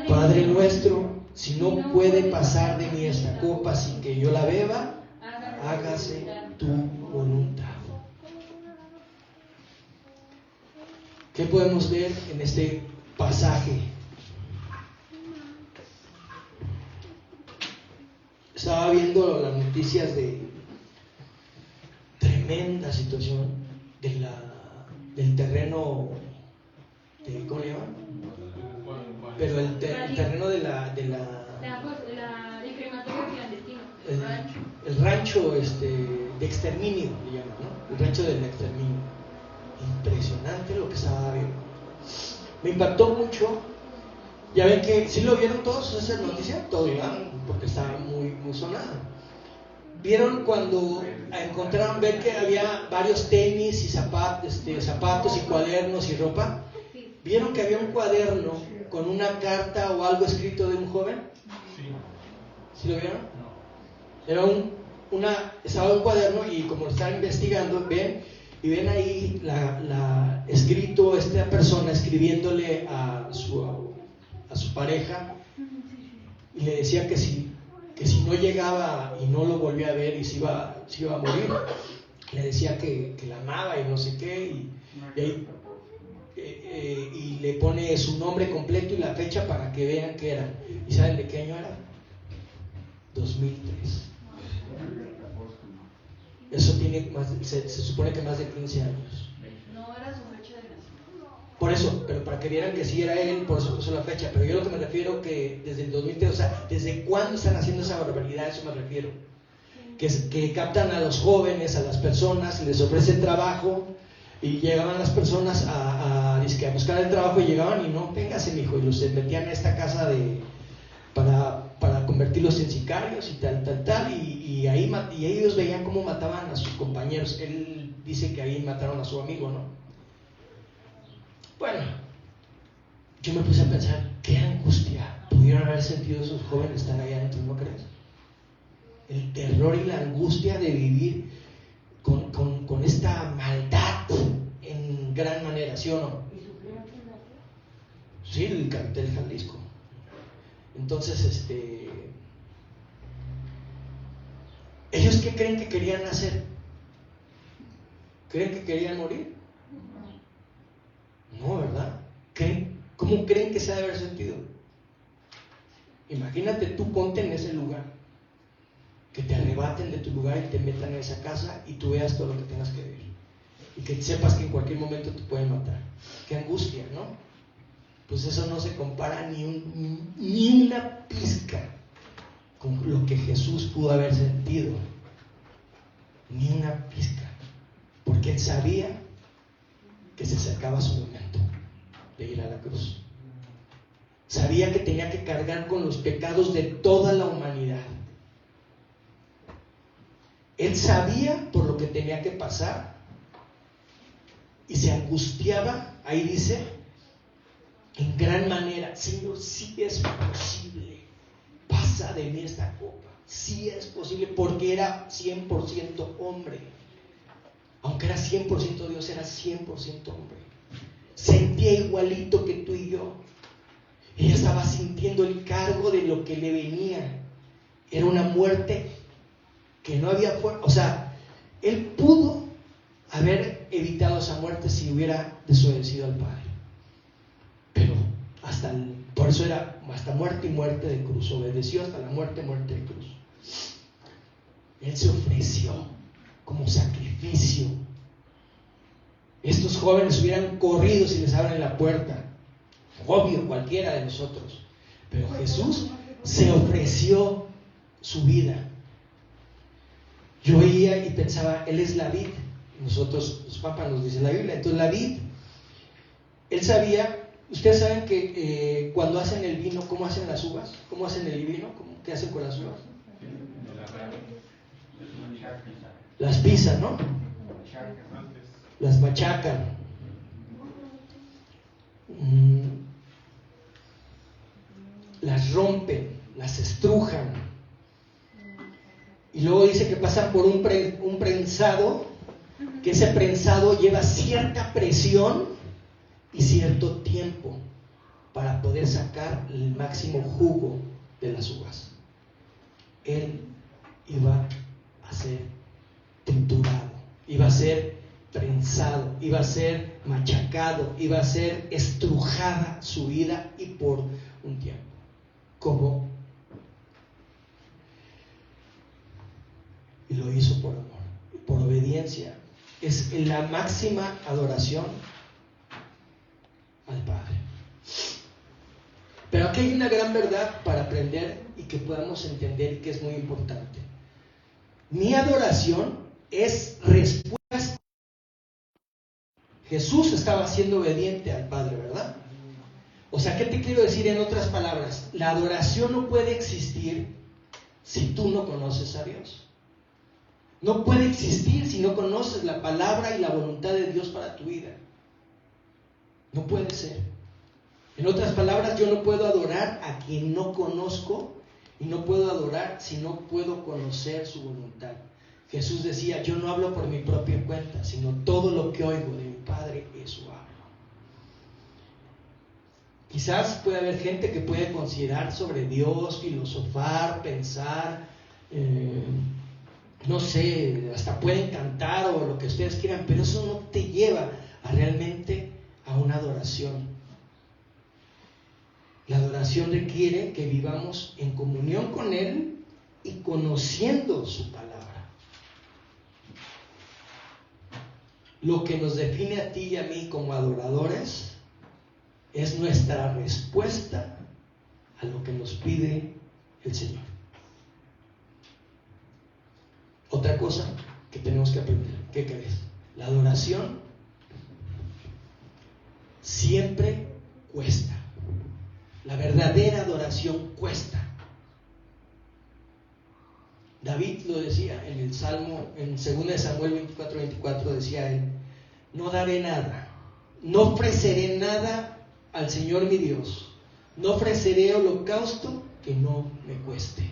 Padre nuestro, si no puede pasar de mí esta copa sin que yo la beba, hágase tu voluntad. ¿Qué podemos ver en este pasaje? Estaba viendo las noticias de tremenda situación del terreno de, ¿cómo le llaman? Pero el terreno de la El crematorio clandestino. el rancho de exterminio, le llaman, ¿no? El rancho del exterminio. Impresionante lo que estaba viendo. Me impactó mucho. Ya ven que, ¿sí lo vieron todos esa noticia? Todos, ¿verdad? Porque estaba muy, muy sonada. ¿Vieron cuando encontraron, ver que había varios tenis y zapatos y cuadernos y ropa? ¿Vieron que había un cuaderno con una carta o algo escrito de un joven? ¿Sí lo vieron? Era estaba un cuaderno y como lo estaban investigando, ven ahí escrito esta persona escribiéndole a su pareja y le decía que si no llegaba y no lo volvía a ver y se iba a morir, le decía que la amaba y no sé qué, y le pone su nombre completo y la fecha para que vean qué era. ¿Y saben de qué año era? 2003. Eso tiene se supone que más de 15 años. No era su fecha de nacimiento. Por eso, pero para que vieran que sí era él, por eso puso la fecha. Pero yo lo que me refiero que desde el 2003, o sea, ¿desde cuándo están haciendo esa barbaridad? Eso me refiero. Que captan a los jóvenes, a las personas, y les ofrecen trabajo, y llegaban las personas a buscar el trabajo, y llegaban y no, véngase mijo, y los metían a esta casa para convertirlos en sicarios y tal, y ellos veían cómo mataban a sus compañeros. Él dice que ahí mataron a su amigo, ¿no? Bueno, yo me puse a pensar, qué angustia pudieron haber sentido esos jóvenes estar allá adentro, ¿no crees? El terror y la angustia de vivir con esta maldad en gran manera, ¿sí o no? Sí, el cartel Jalisco. Entonces, ¿ellos qué creen que querían hacer? ¿Creen que querían morir? No, ¿verdad? ¿Cómo creen que se ha de haber sentido? Imagínate tú, ponte en ese lugar, que te arrebaten de tu lugar y te metan en esa casa y tú veas todo lo que tengas que ver y que sepas que en cualquier momento te pueden matar. Qué angustia, ¿no? Pues eso no se compara ni una pizca con lo que Jesús pudo haber sentido ni una pizca, porque él sabía que se acercaba su momento de ir a la cruz. Sabía que tenía que cargar con los pecados de toda la humanidad. Él sabía por lo que tenía que pasar y se angustiaba, ahí dice, en gran manera: Señor, si es posible, pasa de mí esta copa. Si es posible, porque era 100% hombre. Aunque era 100% Dios, era 100% hombre. Sentía igualito que tú y yo. Ella estaba sintiendo el cargo de lo que le venía. Era una muerte que no había fuerza. O sea, él pudo haber evitado esa muerte si hubiera desobedecido al Padre. Pero por eso era hasta muerte y muerte de cruz. Obedeció hasta la muerte y muerte de cruz. Él se ofreció como sacrificio. Estos jóvenes hubieran corrido si les abren la puerta. Obvio, cualquiera de nosotros. Pero Jesús se ofreció su vida. Yo oía y pensaba, Él es la vid. Nosotros, los papas nos dicen la Biblia. Entonces la vid, Él sabía. Ustedes saben que cuando hacen el vino, ¿cómo hacen las uvas? ¿Cómo hacen el vino? ¿Qué hacen con las uvas? Las pisan, ¿no? Las machacan. Las rompen, las estrujan, y luego dice que pasan por un prensado, que ese prensado lleva cierta presión y cierto tiempo para poder sacar el máximo jugo de las uvas. Él iba a ser triturado, iba a ser prensado, iba a ser machacado, iba a ser estrujada su vida, y por un tiempo. ¿Cómo? Y lo hizo por amor, por obediencia. Es la máxima adoración al Padre. Pero aquí hay una gran verdad para aprender y que podamos entender, y que es muy importante. Mi adoración es respuesta. Jesús estaba siendo obediente al Padre, ¿verdad? O sea, ¿qué te quiero decir en otras palabras? La adoración no puede existir si tú no conoces a Dios. No puede existir si no conoces la palabra y la voluntad de Dios para tu vida. No puede ser. En otras palabras, yo no puedo adorar a quien no conozco, y no puedo adorar si no puedo conocer su voluntad. Jesús decía: yo no hablo por mi propia cuenta, sino todo lo que oigo de mi Padre, eso hablo. Quizás puede haber gente que puede considerar sobre Dios, filosofar, pensar, no sé, hasta pueden cantar o lo que ustedes quieran, pero eso no te lleva a realmente a una adoración. La adoración requiere que vivamos en comunión con Él y conociendo su palabra. Lo que nos define a ti y a mí como adoradores es nuestra respuesta a lo que nos pide el Señor. Otra cosa que tenemos que aprender, ¿qué crees? La adoración siempre cuesta. La verdadera adoración cuesta. David lo decía en el Salmo, en 2 Samuel 24:24, decía él: no daré nada, no ofreceré nada al Señor mi Dios, no ofreceré holocausto que no me cueste.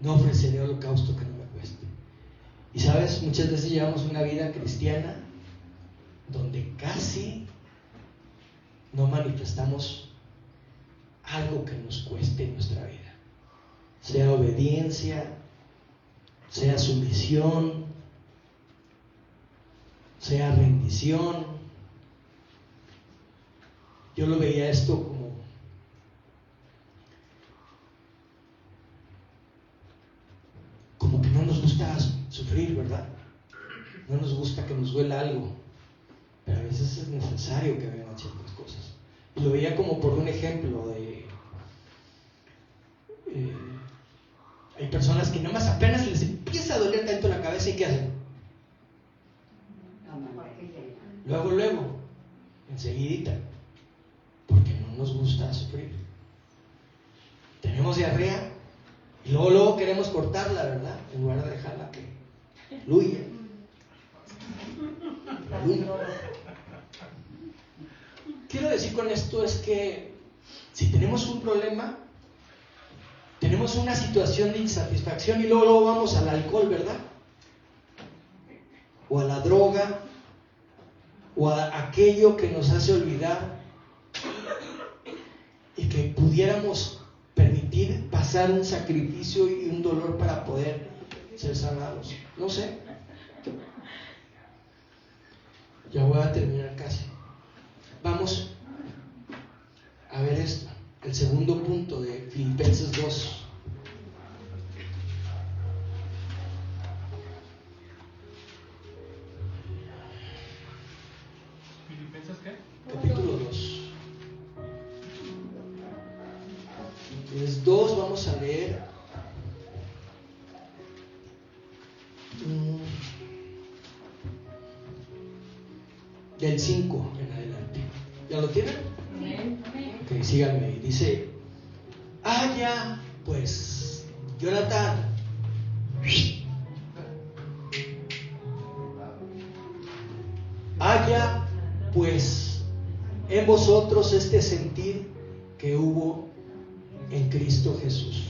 No ofreceré holocausto que no me cueste. Y sabes, muchas veces llevamos una vida cristiana donde casi no manifestamos algo que nos cueste en nuestra vida, sea obediencia, sea sumisión, sea rendición. Yo lo veía esto como que no nos gusta sufrir, ¿verdad? No nos gusta que nos duela algo, pero a veces es necesario que vengan ciertas cosas. Y lo veía como por un ejemplo de personas que nada más apenas les empieza a doler tanto la cabeza y ¿qué hacen? Luego, enseguidita, porque no nos gusta sufrir. Tenemos diarrea y luego queremos cortarla, ¿verdad? En lugar de dejarla que fluya. Quiero decir con esto es que si tenemos un problema, tenemos una situación de insatisfacción y luego vamos al alcohol, ¿verdad? O a la droga, o a aquello que nos hace olvidar y que pudiéramos permitir pasar un sacrificio y un dolor para poder ser sanados. No sé. Ya voy a terminar casi. Vamos a ver esto, el segundo punto de Filipenses 2. ¿Filipenses qué? Capítulo 2. Es 2, vamos a leer del 5 en adelante. ¿Ya lo tienen? Ok, síganme. Dice: ya, pues, Jonathan, haya pues en vosotros este sentir que hubo en Cristo Jesús,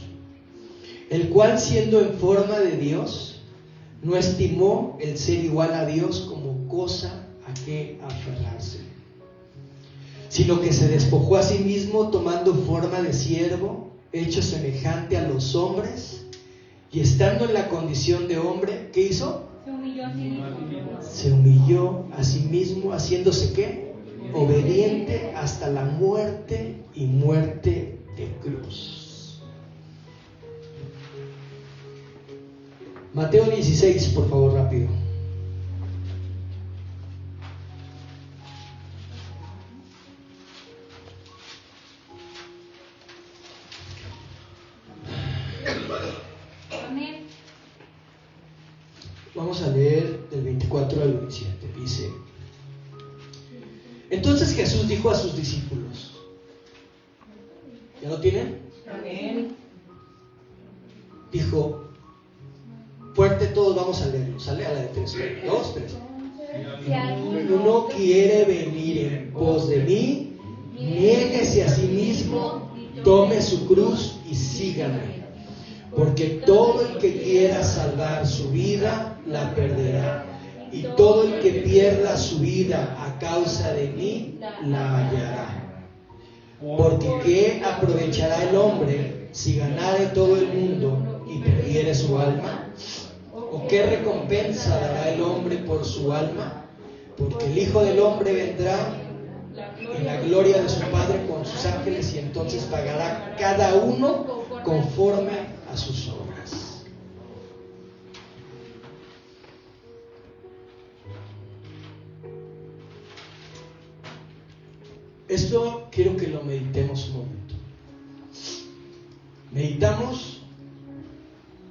el cual, siendo en forma de Dios, no estimó el ser igual a Dios como cosa a que aferrarse, sino que se despojó a sí mismo, tomando forma de siervo, hecho semejante a los hombres, y estando en la condición de hombre, ¿qué hizo? Se humilló a sí mismo. Se humilló a sí mismo, haciéndose ¿qué? Obediente hasta la muerte y muerte de cruz. Mateo 16, por favor, rápido. Amén. Vamos a leer del 24 al 27. Dice: entonces Jesús dijo a sus discípulos, ¿ya lo tienen? Amén. Dijo, fuerte todos, vamos a leerlo. Sale a la de 3, 2, 3. Si Uno quiere venir en pos de mí, niéguese a sí mismo, tome su cruz y sígame. Porque todo el que quiera salvar su vida, la perderá. Y todo el que pierda su vida a causa de mí, la hallará. Porque ¿qué aprovechará el hombre si ganare todo el mundo y perdiere su alma? ¿O qué recompensa dará el hombre por su alma? Porque el Hijo del Hombre vendrá en la gloria de su Padre con sus ángeles, y entonces pagará cada uno conforme a sus obras. Esto quiero que lo meditemos un momento. Meditamos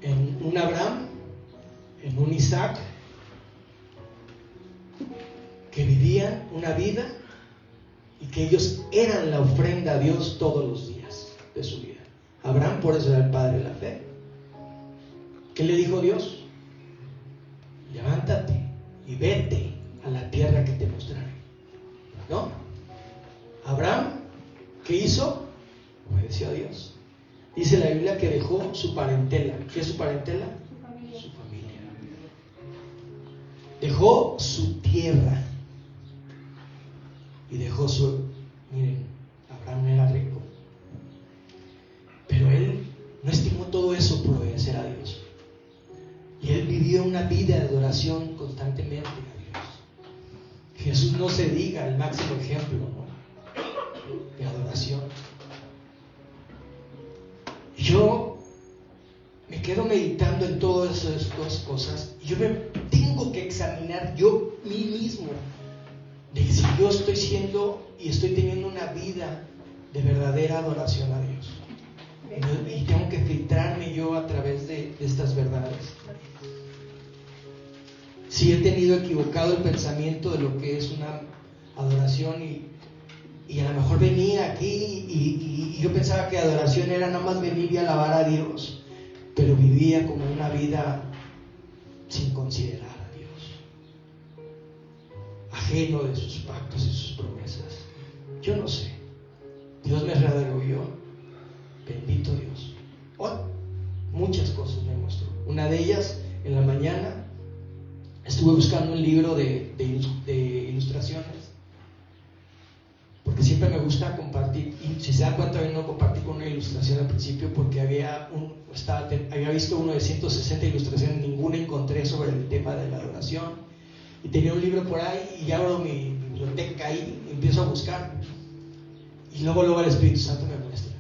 en un Abraham, en un Isaac, que vivían una vida y que ellos eran la ofrenda a Dios todos los días de su vida. Abraham, por eso era el padre de la fe. ¿Qué le dijo Dios? Levántate y vete a la tierra que te mostraré. ¿No? Abraham, ¿qué hizo? Obedeció a Dios. Dice la Biblia que dejó su parentela. ¿Qué es su parentela? Su familia. Dejó su tierra. Y dejó su... Miren, Abraham era rico, pero él no estimó todo eso por obedecer a Dios. Y él vivió una vida de adoración constantemente a Dios. Jesús, no se diga, el máximo ejemplo, ¿no?, de adoración. Y yo me quedo meditando en todas esas cosas, y yo me tengo que examinar yo mí mismo, de si yo estoy siendo y estoy teniendo una vida de verdadera adoración a Dios. Y tengo que filtrarme yo a través de estas verdades. Si he tenido equivocado el pensamiento de lo que es una adoración y a lo mejor venía aquí y yo pensaba que adoración era nada más venir y alabar a Dios, pero vivía como una vida sin considerar a Dios, ajeno de sus pactos y sus promesas. Yo no sé, Dios me redarguyó, bendito Dios. Hoy muchas cosas me mostró. Una de ellas, en la mañana estuve buscando un libro de ilustraciones, porque siempre me gusta compartir, y si se dan cuenta, yo no compartí con una ilustración al principio porque había visto uno de 160 ilustraciones, ninguna encontré sobre el tema de la adoración, y tenía un libro por ahí y abro mi biblioteca ahí y empiezo a buscar, y luego el Espíritu Santo me muestra,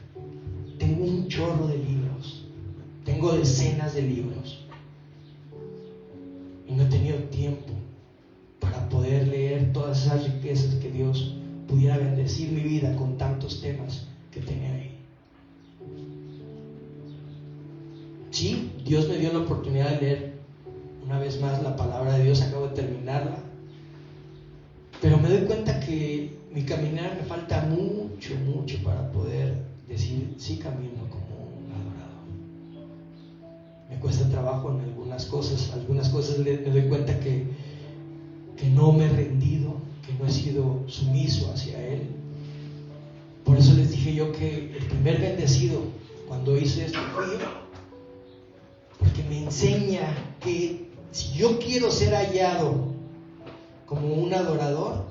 tengo un chorro de libros, tengo decenas de libros, y no he tenido tiempo para poder leer todas esas riquezas que Dios pudiera bendecir mi vida con tantos temas que tenía ahí. Sí, Dios me dio la oportunidad de leer una vez más la palabra de Dios, acabo de terminarla, pero me doy cuenta que mi caminar me falta mucho para poder decir sí camino como un adorador. Me cuesta trabajo en algunas cosas me doy cuenta que no me he rendido, que no he sido sumiso hacia Él. Por eso les dije yo que el primer bendecido cuando hice esto fui yo, porque me enseña que si yo quiero ser hallado como un adorador,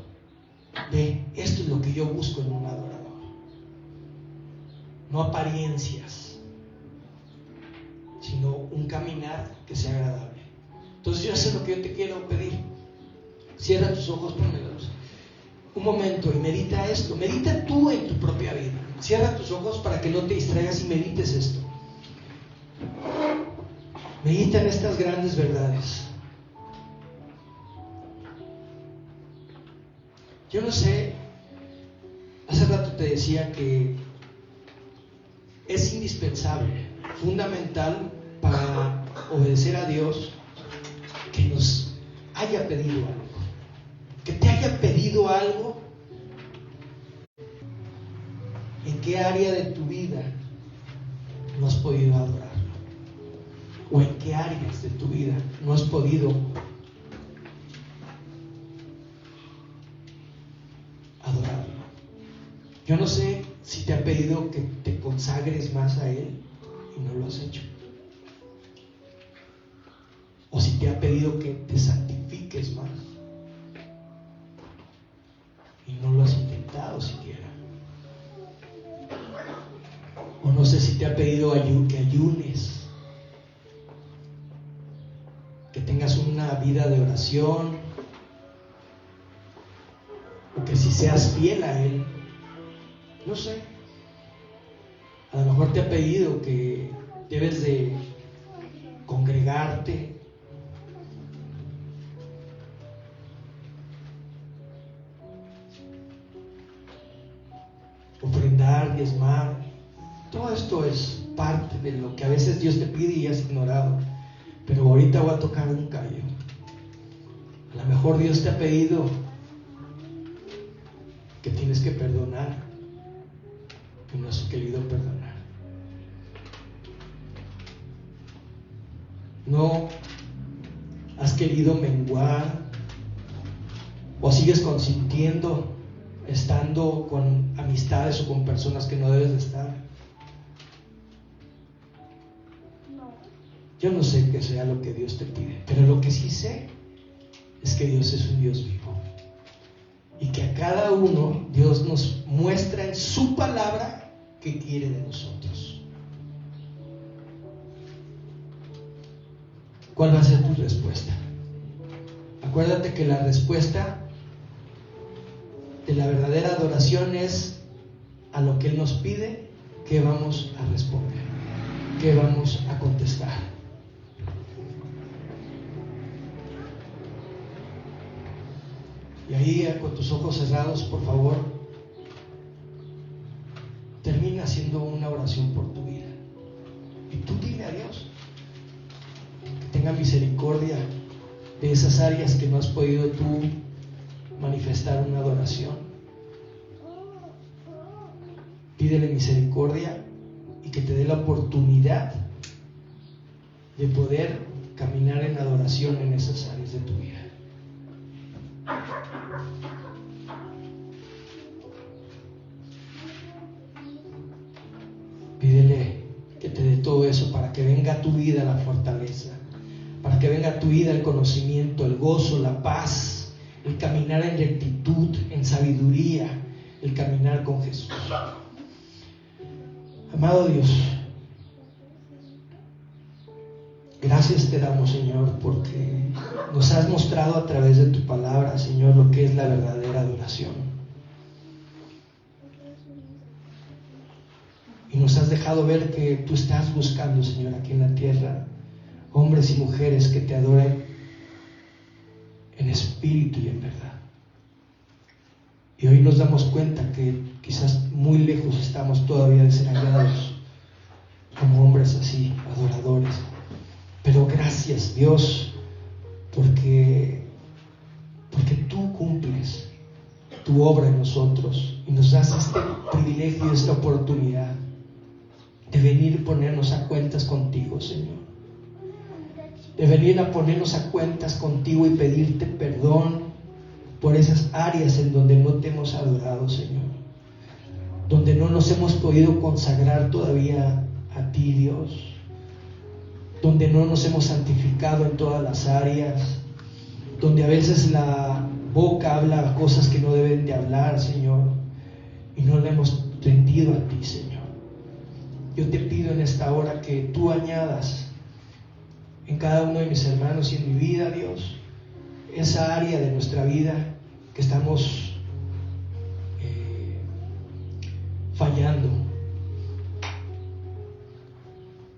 esto es lo que yo busco en un adorador, no apariencias, sino un caminar que sea agradable. Entonces yo sé lo que yo te quiero pedir. Cierra tus ojos, pónmelos un momento y medita esto. Medita tú en tu propia vida. Cierra tus ojos para que no te distraigas y medites esto. Medita en estas grandes verdades. Yo no sé, hace rato te decía que es indispensable, fundamental para obedecer a Dios, que nos haya pedido algo. Que te haya pedido algo. ¿En qué área de tu vida no has podido adorarlo? ¿O en qué áreas de tu vida no has podido adorarlo? Yo no sé si te ha pedido que te consagres más a Él y no lo has hecho, o si te ha pedido que te santifiques más y no lo has intentado siquiera, o no sé si te ha pedido que ayunes, que tengas una vida de oración, o que si seas fiel a Él. No sé, a lo mejor te ha pedido que debes de congregarte, ofrendar, diezmar. Todo esto es parte de lo que a veces Dios te pide y has ignorado. Pero ahorita voy a tocar un callo. A lo mejor Dios te ha pedido que tienes que perdonar, que no has querido perdonar. No has querido menguar, o sigues consintiendo estando con amistades o con personas que no debes de estar. Yo no sé qué sea lo que Dios te pide, pero lo que sí sé es que Dios es un Dios vivo y que a cada uno Dios nos muestra en su palabra qué quiere de nosotros. ¿Cuál va a ser tu respuesta? Acuérdate que la respuesta de la verdadera adoración es a lo que Él nos pide, ¿qué vamos a responder? ¿Qué vamos a contestar? Y ahí, con tus ojos cerrados, por favor, termina haciendo una oración por tu vida. una misericordia de esas áreas que no has podido tú manifestar una adoración. Pídele misericordia y que te dé la oportunidad de poder caminar en adoración en esas áreas de tu vida. Pídele que te dé todo eso para que venga a tu vida la fortaleza, para que venga a tu vida el conocimiento, el gozo, la paz, el caminar en rectitud, en sabiduría, el caminar con Jesús. Amado Dios, gracias te damos, Señor, porque nos has mostrado a través de tu palabra, Señor, lo que es la verdadera adoración. Y nos has dejado ver que tú estás buscando, Señor, aquí en la tierra, hombres y mujeres que te adoren en espíritu y en verdad. Y hoy nos damos cuenta que quizás muy lejos estamos todavía de ser hallados como hombres así, adoradores. Pero gracias, Dios, porque tú cumples tu obra en nosotros y nos das este privilegio, esta oportunidad de venir y ponernos a cuentas contigo, Señor. De venir a ponernos a cuentas contigo y pedirte perdón por esas áreas en donde no te hemos adorado, Señor. Donde no nos hemos podido consagrar todavía a ti, Dios. Donde no nos hemos santificado en todas las áreas. Donde a veces la boca habla cosas que no deben de hablar, Señor. Y no le hemos rendido a ti, Señor. Yo te pido en esta hora que tú añadas en cada uno de mis hermanos y en mi vida, Dios, esa área de nuestra vida que estamos fallando,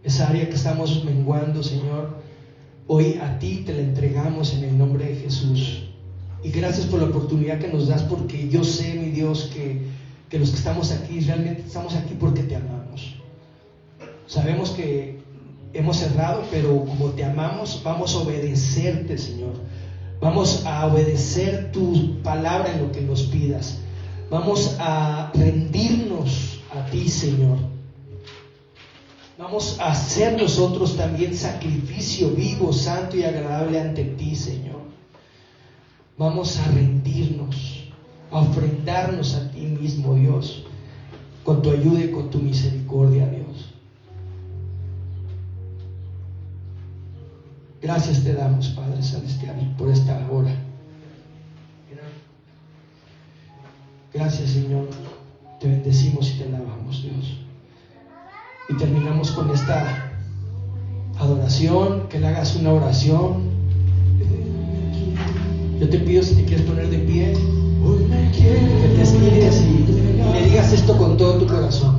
esa área que estamos menguando, Señor. Hoy a ti te la entregamos en el nombre de Jesús. Y gracias por la oportunidad que nos das, porque yo sé, mi Dios, que los que estamos aquí realmente estamos aquí porque te amamos. Sabemos que hemos errado, pero como te amamos, vamos a obedecerte, Señor. Vamos a obedecer tu palabra en lo que nos pidas. Vamos a rendirnos a ti, Señor. Vamos a hacer nosotros también sacrificio vivo, santo y agradable ante ti, Señor. Vamos a rendirnos, a ofrendarnos a ti mismo, Dios, con tu ayuda y con tu misericordia, Dios. Gracias te damos, Padre Celestial, por esta hora. Gracias, Señor. Te bendecimos y te alabamos, Dios. Y terminamos con esta adoración, que le hagas una oración. Yo te pido, si te quieres poner de pie, que te estires y le digas esto con todo tu corazón.